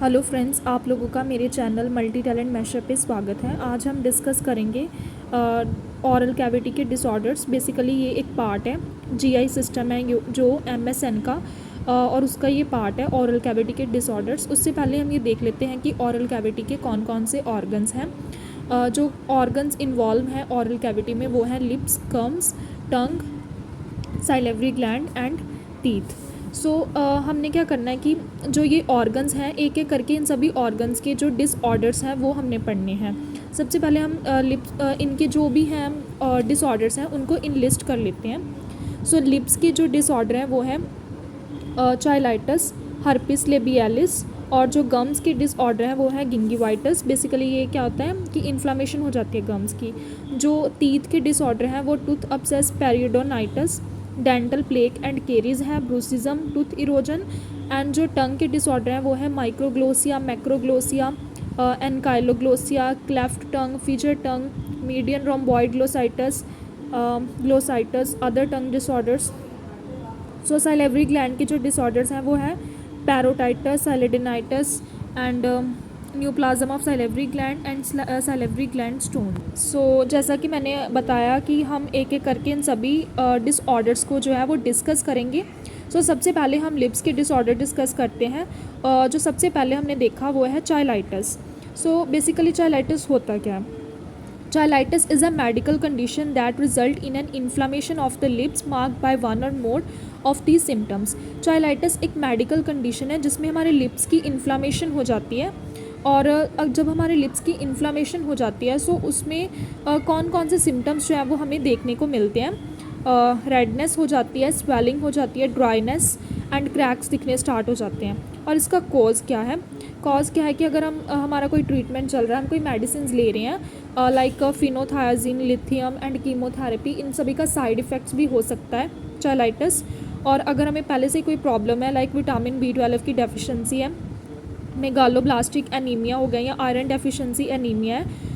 Hello friends, आप लोगों का मेरे चैनल मल्टी टैलेंट मैशअप पे स्वागत है। आज हम डिस्कस करेंगे ऑरल कैविटी के डिसऑर्डर्स। बेसिकली ये एक पार्ट है, जीआई सिस्टम है जो एमएसएन का और उसका ये पार्ट है ऑरल कैविटी के डिसऑर्डर्स। उससे पहले हम ये देख लेते हैं कि ऑरल कैविटी के कौन कौन से ऑर्गन्स हैं। जो ऑर्गन्स इन्वॉल्व हैं ऑरल कैविटी में वो हैं lips, gums, tongue, salivary gland and teeth. So हमने क्या करना है कि जो ये ऑर्गन्स हैं एक एक करके इन सभी ऑर्गन्स के जो डिसऑर्डर्स हैं वो हमने पढ़ने हैं। सबसे पहले हम लिप्स इनके जो भी हैं डिसऑर्डर्स हैं उनको इनलिस्ट कर लेते हैं। सो लिप्स के जो डिसऑर्डर हैं वो है चाइलाइटस, हर्पिस लेबियालिस, और जो गम्स के डिसऑर्डर हैं वो है गिंगिवाइटिस। बेसिकली ये क्या होता है कि इन्फ्लामेशन हो जाती है गम्स की। जो टीथ के डिसऑर्डर हैं वो tooth abscess, periodontitis, dental plaque and caries है, ब्रूसिज्म, टूथ इरोजन। एंड जो टंग के डिसऑर्डर हैं वो है microglossia, macroglossia, ankyloglossia, cleft tongue, fissure tongue, median rhomboid glossitis, glossitis, other tongue disorders. So salivary gland के जो डिसऑर्डर्स हैं वो है parotitis, sialadenitis and neoplasm of salivary gland and salivary gland stone. So जैसा कि मैंने बताया कि हम एक एक करके इन सभी डिसऑर्डर्स को जो है वो डिस्कस करेंगे। सो सबसे पहले हम लिप्स के डिसऑर्डर डिस्कस करते हैं। जो सबसे पहले हमने देखा वो है चाइलाइटिस। सो बेसिकली चाइलाइटिस होता क्या है? Cheilitis is a medical condition that result in an inflammation of the lips marked by one or more of these symptoms. Cheilitis एक मेडिकल कंडीशन है जिसमें हमारे लिप्स की इन्फ्लामेशन हो जाती है। और जब हमारे लिप्स की इन्फ्लामेशन हो जाती है सो उसमें कौन कौन से सिम्टम्स जो है वो हमें देखने को मिलते हैं। रेडनेस हो जाती है, स्वेलिंग हो जाती है, ड्राइनेस एंड क्रैक्स दिखने स्टार्ट हो जाते हैं। और इसका कॉज क्या है? कॉज क्या है कि अगर हम हमारा कोई ट्रीटमेंट चल रहा है, हम कोई मेडिसिन ले रहे हैं लाइक फिनोथायाजीन, लिथियम एंड कीमोथेरेपी, इन सभी का साइड इफ़ेक्ट्स भी हो सकता है चाइलाइटिस। और अगर हमें पहले से कोई प्रॉब्लम है लाइक विटामिन B12 की डेफिशिएंसी है, मेगालोब्लास्टिक एनीमिया हो गया या आयरन डेफिशिएंसी एनीमिया है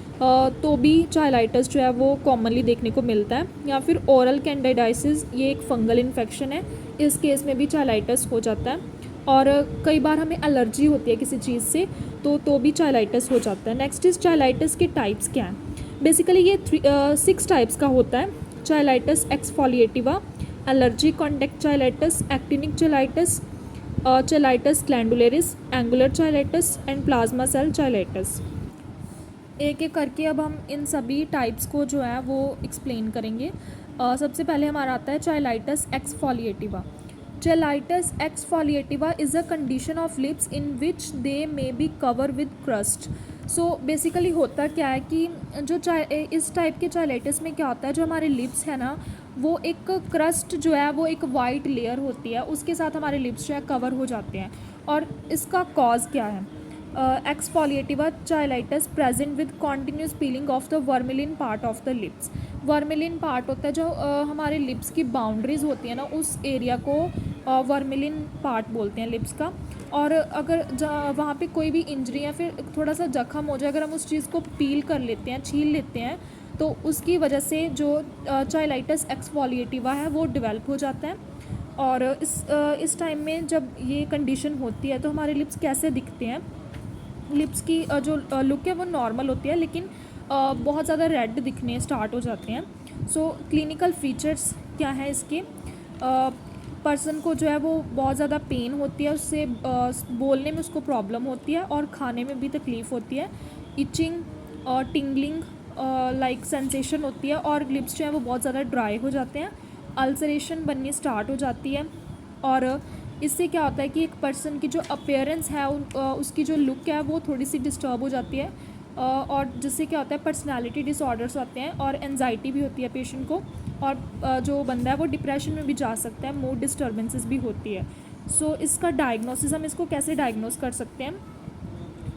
तो भी चाइलाइटिस जो है वो कॉमनली देखने को मिलता है। या फिर ओरल कैंडिडाइसिस, ये एक फंगल इन्फेक्शन है, इस केस में भी चाइलाइटिस हो जाता है। और कई बार हमें एलर्जी होती है किसी चीज़ से तो भी चाइलाइटिस हो जाता है। नेक्स्ट इज चाइलाइटिस के टाइप्स क्या हैं? बेसिकली ये 6 टाइप्स का होता है। Cheilitis exfoliativa, allergic contact cheilitis, actinic cheilitis, cheilitis glandularis, angular cheilitis and plasma cell cheilitis. एक एक करके अब हम इन सभी टाइप्स को जो है वो एक्सप्लेन करेंगे। सबसे पहले हमारा आता है cheilitis एक्सफोलिएटिवा। Cheilitis exfoliativa is a condition of lips in which they may be covered with crust. So basically होता क्या है कि जो इस टाइप के चाइलाइटिस में क्या होता है, जो हमारे लिप्स है ना वो एक क्रस्ट जो है वो एक वाइट लेयर होती है, उसके साथ हमारे लिप्स जो है कवर हो जाते हैं। और इसका कॉज क्या है? Exfoliativa cheilitis present with continuous peeling of the vermilion part of the lips. Vermilion part होता है जो हमारे लिप्स की बाउंड्रीज होती है ना, उस एरिया को वर्मिलिन पार्ट बोलते हैं लिप्स का। और अगर वहाँ पे कोई भी इंजरी या फिर थोड़ा सा जख्म हो जाए, अगर हम उस चीज़ को पील कर लेते हैं, छील लेते हैं, तो उसकी वजह से जो चाइलाइटिस एक्सफोलिएटिवा है वो डेवलप हो जाता है। और इस टाइम में जब ये कंडीशन होती है तो हमारे लिप्स कैसे दिखते हैं? लिप्स की जो लुक है वो नॉर्मल होती है, लेकिन बहुत ज़्यादा रेड दिखने स्टार्ट हो जाते हैं। सो क्लिनिकल फीचर्स क्या है इसके? पर्सन को जो है वो बहुत ज़्यादा पेन होती है, उससे बोलने में उसको प्रॉब्लम होती है और खाने में भी तकलीफ़ होती है। इचिंग और टिंगलिंग लाइक सेंसेशन होती है और लिप्स जो है वो बहुत ज़्यादा ड्राई हो जाते हैं। अल्सरेशन बननी स्टार्ट हो जाती है। और इससे क्या होता है कि एक पर्सन की जो अपीयरेंस है उसकी जो लुक है वो थोड़ी सी डिस्टर्ब हो जाती है। और जिससे क्या होता है पर्सनालिटी डिसऑर्डर्स होते हैं और एनजाइटी भी होती है पेशेंट को। और जो बंदा है वो डिप्रेशन में भी जा सकता है, मूड डिस्टर्बेंसेस भी होती है। सो इसका डायग्नोसिस, हम इसको कैसे डायग्नोस कर सकते हैं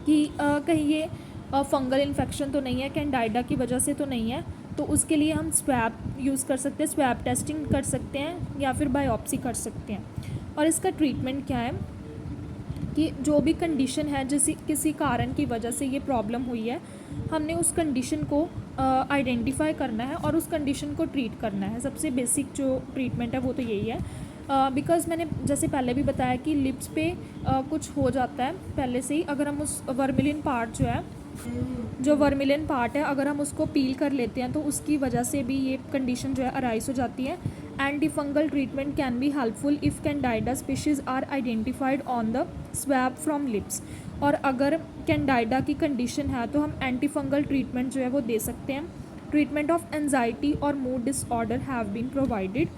कि कहीं ये फंगल इन्फेक्शन तो नहीं है, कैंडाइडा की वजह से तो नहीं है, तो उसके लिए हम स्वैब यूज़ कर सकते हैं, स्वैब टेस्टिंग कर सकते हैं या फिर बायोप्सी कर सकते हैं। और इसका ट्रीटमेंट क्या है कि जो भी कंडीशन है, जैसे किसी कारण की वजह से ये प्रॉब्लम हुई है, हमने उस कंडीशन को आइडेंटिफाई करना है और उस कंडीशन को ट्रीट करना है। सबसे बेसिक जो ट्रीटमेंट है वो तो यही है। बिकॉज़ मैंने जैसे पहले भी बताया कि लिप्स पे कुछ हो जाता है पहले से ही, अगर हम उस वर्मिलिन पार्ट जो वर्मिलिन पार्ट है अगर हम उसको पील कर लेते हैं तो उसकी वजह से भी ये कंडीशन जो है अराइज हो जाती है। Anti fungal treatment can be helpful if candida species are identified on the swab from lips. और अगर कैंडाइडा की कंडीशन है तो हम एंटी फंगल ट्रीटमेंट जो है वो दे सकते हैं। ट्रीटमेंट ऑफ एंजाइटी और mood disorder have been provided.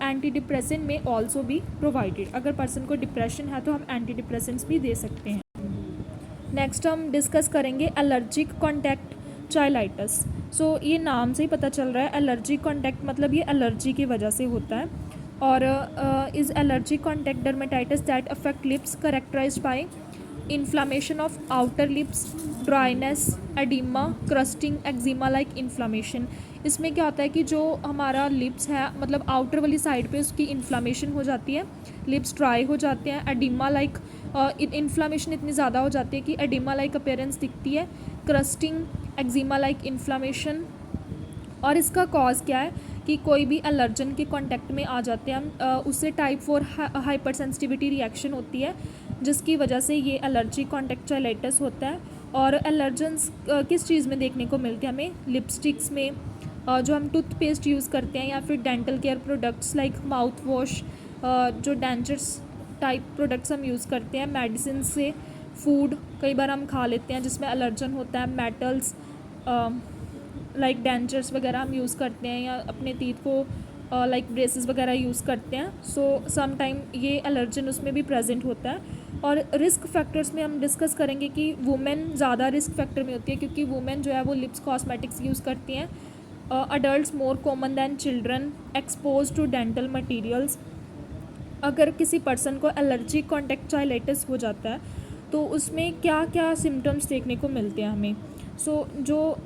Anti depressant में ऑल्सो भी प्रोवाइडेड। अगर पर्सन को डिप्रेशन है तो हम एंटी डिप्रेसेंट्स भी दे सकते हैं। नेक्स्ट हम डिस्कस करेंगे एलर्जिक कॉन्टैक्ट चाइलाइटिस। सो ये नाम से ही पता चल रहा है एलर्जिक कॉन्टैक्ट मतलब ये एलर्जी की वजह से होता है। और is allergic contact dermatitis that affect lips characterized by inflammation of outer lips, dryness, edema, crusting, eczema like inflammation. इसमें क्या होता है कि जो हमारा लिप्स है मतलब आउटर वाली साइड पे उसकी इन्फ्लामेशन हो जाती है, लिप्स ड्राई हो जाते हैं, एडिमा लाइक इन्फ्लामेशन इतनी ज़्यादा हो जाती है कि एडिमा लाइक अपीयरेंस दिखती है, क्रस्टिंग, एक्जिमा लाइक इन्फ्लामेशन। और इसका कॉज क्या है कि कोई भी एलर्जन के कांटेक्ट में आ जाते हैं हम, उससे टाइप 4 हाइपर सेंसिटिविटी रिएक्शन होती है जिसकी वजह से ये एलर्जी कॉन्टेक्टाइलाइटिस होता है। और एलर्जन्स किस चीज़ में देखने को मिलते हैं हमें? लिपस्टिक्स में, जो हम टूथपेस्ट यूज़ करते हैं, या फिर dental care products like mouth wash, जो डेंचर्स टाइप प्रोडक्ट्स हम यूज़ करते हैं, मेडिसिन से, फूड कई बार हम खा लेते हैं जिसमें एलर्जन होता है, मेटल्स लाइक डेंचर्स वगैरह हम यूज़ करते हैं, या अपने टीथ को लाइक ब्रेसेस वगैरह यूज़ करते हैं। सो सम टाइम ये एलर्जन उसमें भी प्रेजेंट होता है। और रिस्क फैक्टर्स में हम डिस्कस करेंगे कि वुमेन ज़्यादा रिस्क फैक्टर में होती है क्योंकि वुमेन जो है वो लिप्स कॉस्मेटिक्स यूज़ करती हैं। Adults more common than children expose to dental materials. अगर किसी पर्सन को एलर्जी कॉन्टेक्टाइलाइटिस हो जाता है तो उसमें क्या क्या सिम्टम्स देखने को मिलते हैं हमें? जो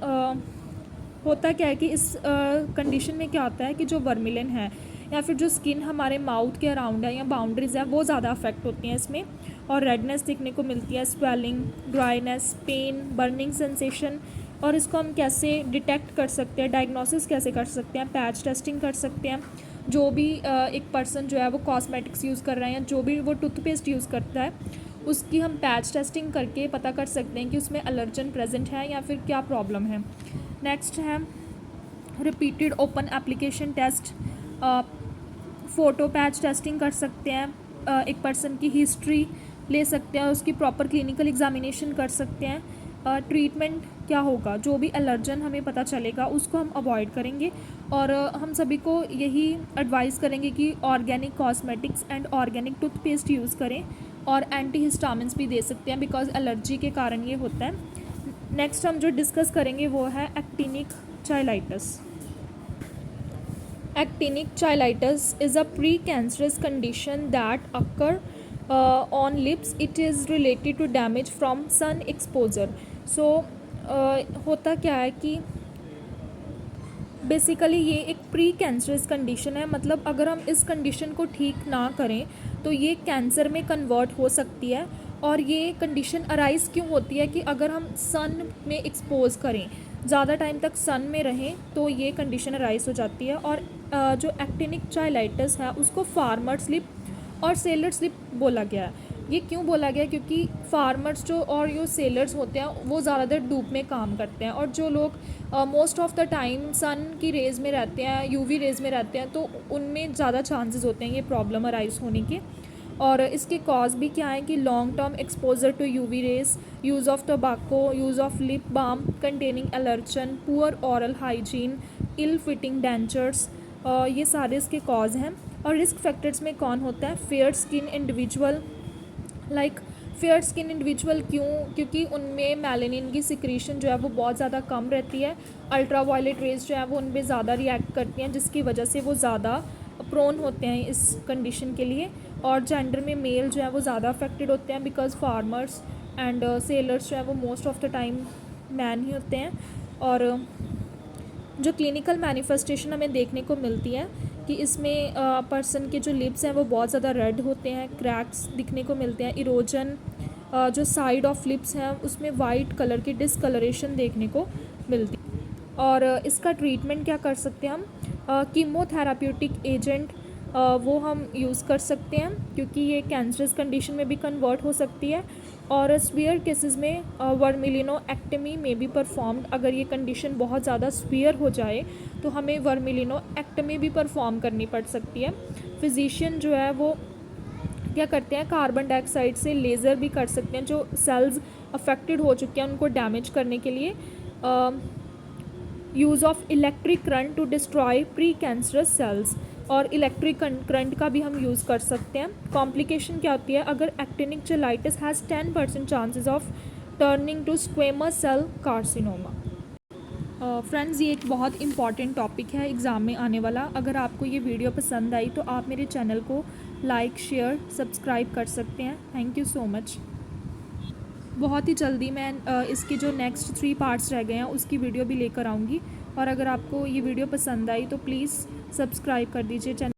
होता क्या है कि इस कंडीशन में क्या होता है कि जो वर्मिलिन है या फिर जो स्किन हमारे माउथ के अराउंड है या बाउंड्रीज है वो ज़्यादा अफेक्ट होती हैं इसमें, और रेडनेस दिखने को मिलती है, swelling, dryness, pain, burning sensation. और इसको हम कैसे डिटेक्ट कर सकते हैं, डायग्नोसिस कैसे कर सकते हैं? पैच टेस्टिंग कर सकते हैं। जो भी एक पर्सन जो है वो कॉस्मेटिक्स यूज़ कर रहा है या जो भी वो टूथपेस्ट यूज़ करता है उसकी हम पैच टेस्टिंग करके पता कर सकते हैं कि उसमें एलर्जन प्रेजेंट है या फिर क्या प्रॉब्लम है। नेक्स्ट है repeated open application test. Photo patch testing कर सकते हैं, एक पर्सन की हिस्ट्री ले सकते हैं, उसकी प्रॉपर क्लिनिकल एग्जामिनेशन कर सकते हैं। ट्रीटमेंट क्या होगा? जो भी एलर्जन हमें पता चलेगा उसको हम अवॉइड करेंगे। और हम सभी को यही एडवाइस करेंगे कि organic cosmetics and organic toothpaste use करें, और एंटी हिस्टामिन्स भी दे सकते हैं बिकॉज एलर्जी के कारण ये होता है। नेक्स्ट हम जो डिस्कस करेंगे वो है actinic चाइलाइटिस। Actinic cheilitis is a precancerous condition that occur on lips. It is related to damage from sun exposure. So होता क्या है कि बेसिकली ये एक प्री कैंसरस कंडीशन है, मतलब अगर हम इस कंडीशन को ठीक ना करें तो ये कैंसर में कन्वर्ट हो सकती है। और ये कंडीशन अराइज क्यों होती है कि अगर हम सन में एक्सपोज करें, ज़्यादा टाइम तक सन में रहें तो ये कंडीशन अराइज हो जाती है। और जो एक्टिनिक चाइलाइटिस है उसको फार्मर स्लिप और सेलर स्लिप बोला गया है। ये क्यों बोला गया? क्योंकि फार्मर्स जो और जो सेलर्स होते हैं वो ज़्यादातर धूप में काम करते हैं, और जो लोग मोस्ट ऑफ द टाइम सन की रेज़ में रहते हैं, यूवी रेज़ में रहते हैं, तो उनमें ज़्यादा चांसेस होते हैं ये प्रॉब्लम अराइज होने के। और इसके कॉज भी क्या है कि long term exposure to UV rays, use of tobacco, use of lip balm containing allergen, poor oral hygiene, ill fitting dentures, ये सारे इसके कॉज हैं। और रिस्क फैक्टर्स में कौन होता है? Fair skin individual, like fair skin individual क्यों? क्योंकि उनमें मेलानिन की सिक्रीशन जो है वो बहुत ज़्यादा कम रहती है, अल्ट्रा वायलेट रेज जो है वो उन पर ज़्यादा रिएक्ट करती हैं जिसकी वजह से वो ज़्यादा प्रोन होते हैं इस कंडीशन के लिए। और जेंडर में मेल जो है वो ज़्यादा अफेक्टेड होते हैं बिकॉज फार्मर्स एंड सेलर्स जो है वो most of the time man ही होते हैं। और जो क्लिनिकल मैनिफेस्टेशन हमें देखने को मिलती है कि इसमें पर्सन के जो लिप्स हैं वो बहुत ज़्यादा रेड होते हैं, क्रैक्स दिखने को मिलते हैं, इरोजन, जो साइड ऑफ लिप्स हैं उसमें वाइट कलर की डिसकलरेशन देखने को मिलती है। और इसका ट्रीटमेंट क्या कर सकते हैं हम? कीमोथेराप्यूटिक एजेंट वो हम यूज़ कर सकते हैं, क्योंकि ये कैंसरस कंडीशन में भी कन्वर्ट हो सकती है। और स्वीयर केसेस में वर्मिलिनोएक्टमी में भी परफॉर्म्ड। अगर ये कंडीशन बहुत ज़्यादा स्वीयर हो जाए तो हमें वर्मिलिनोएक्टमी भी परफॉर्म करनी पड़ सकती है। फिजिशियन जो है वो क्या करते हैं, कार्बन डाइऑक्साइड से लेज़र भी कर सकते हैं जो सेल्स अफेक्टेड हो चुके हैं उनको डैमेज करने के लिए। Use of electric current to destroy pre cancerous cells, और इलेक्ट्रिक करंट का भी हम यूज़ कर सकते हैं। कॉम्प्लिकेशन क्या होती है, अगर actinic cheilitis has 10% chances of turning to squamous cell carcinoma. Friends, ये एक बहुत इंपॉर्टेंट टॉपिक है एग्ज़ाम में आने वाला। अगर आपको ये वीडियो पसंद आई तो आप मेरे चैनल को लाइक, शेयर, सब्सक्राइब कर सकते हैं। Thank you so much. बहुत ही जल्दी मैं इसके जो नेक्स्ट 3 पार्ट्स रह गए हैं उसकी वीडियो भी लेकर आऊँगी। और अगर आपको ये वीडियो पसंद आई तो प्लीज़ सब्सक्राइब कर दीजिए चैनल।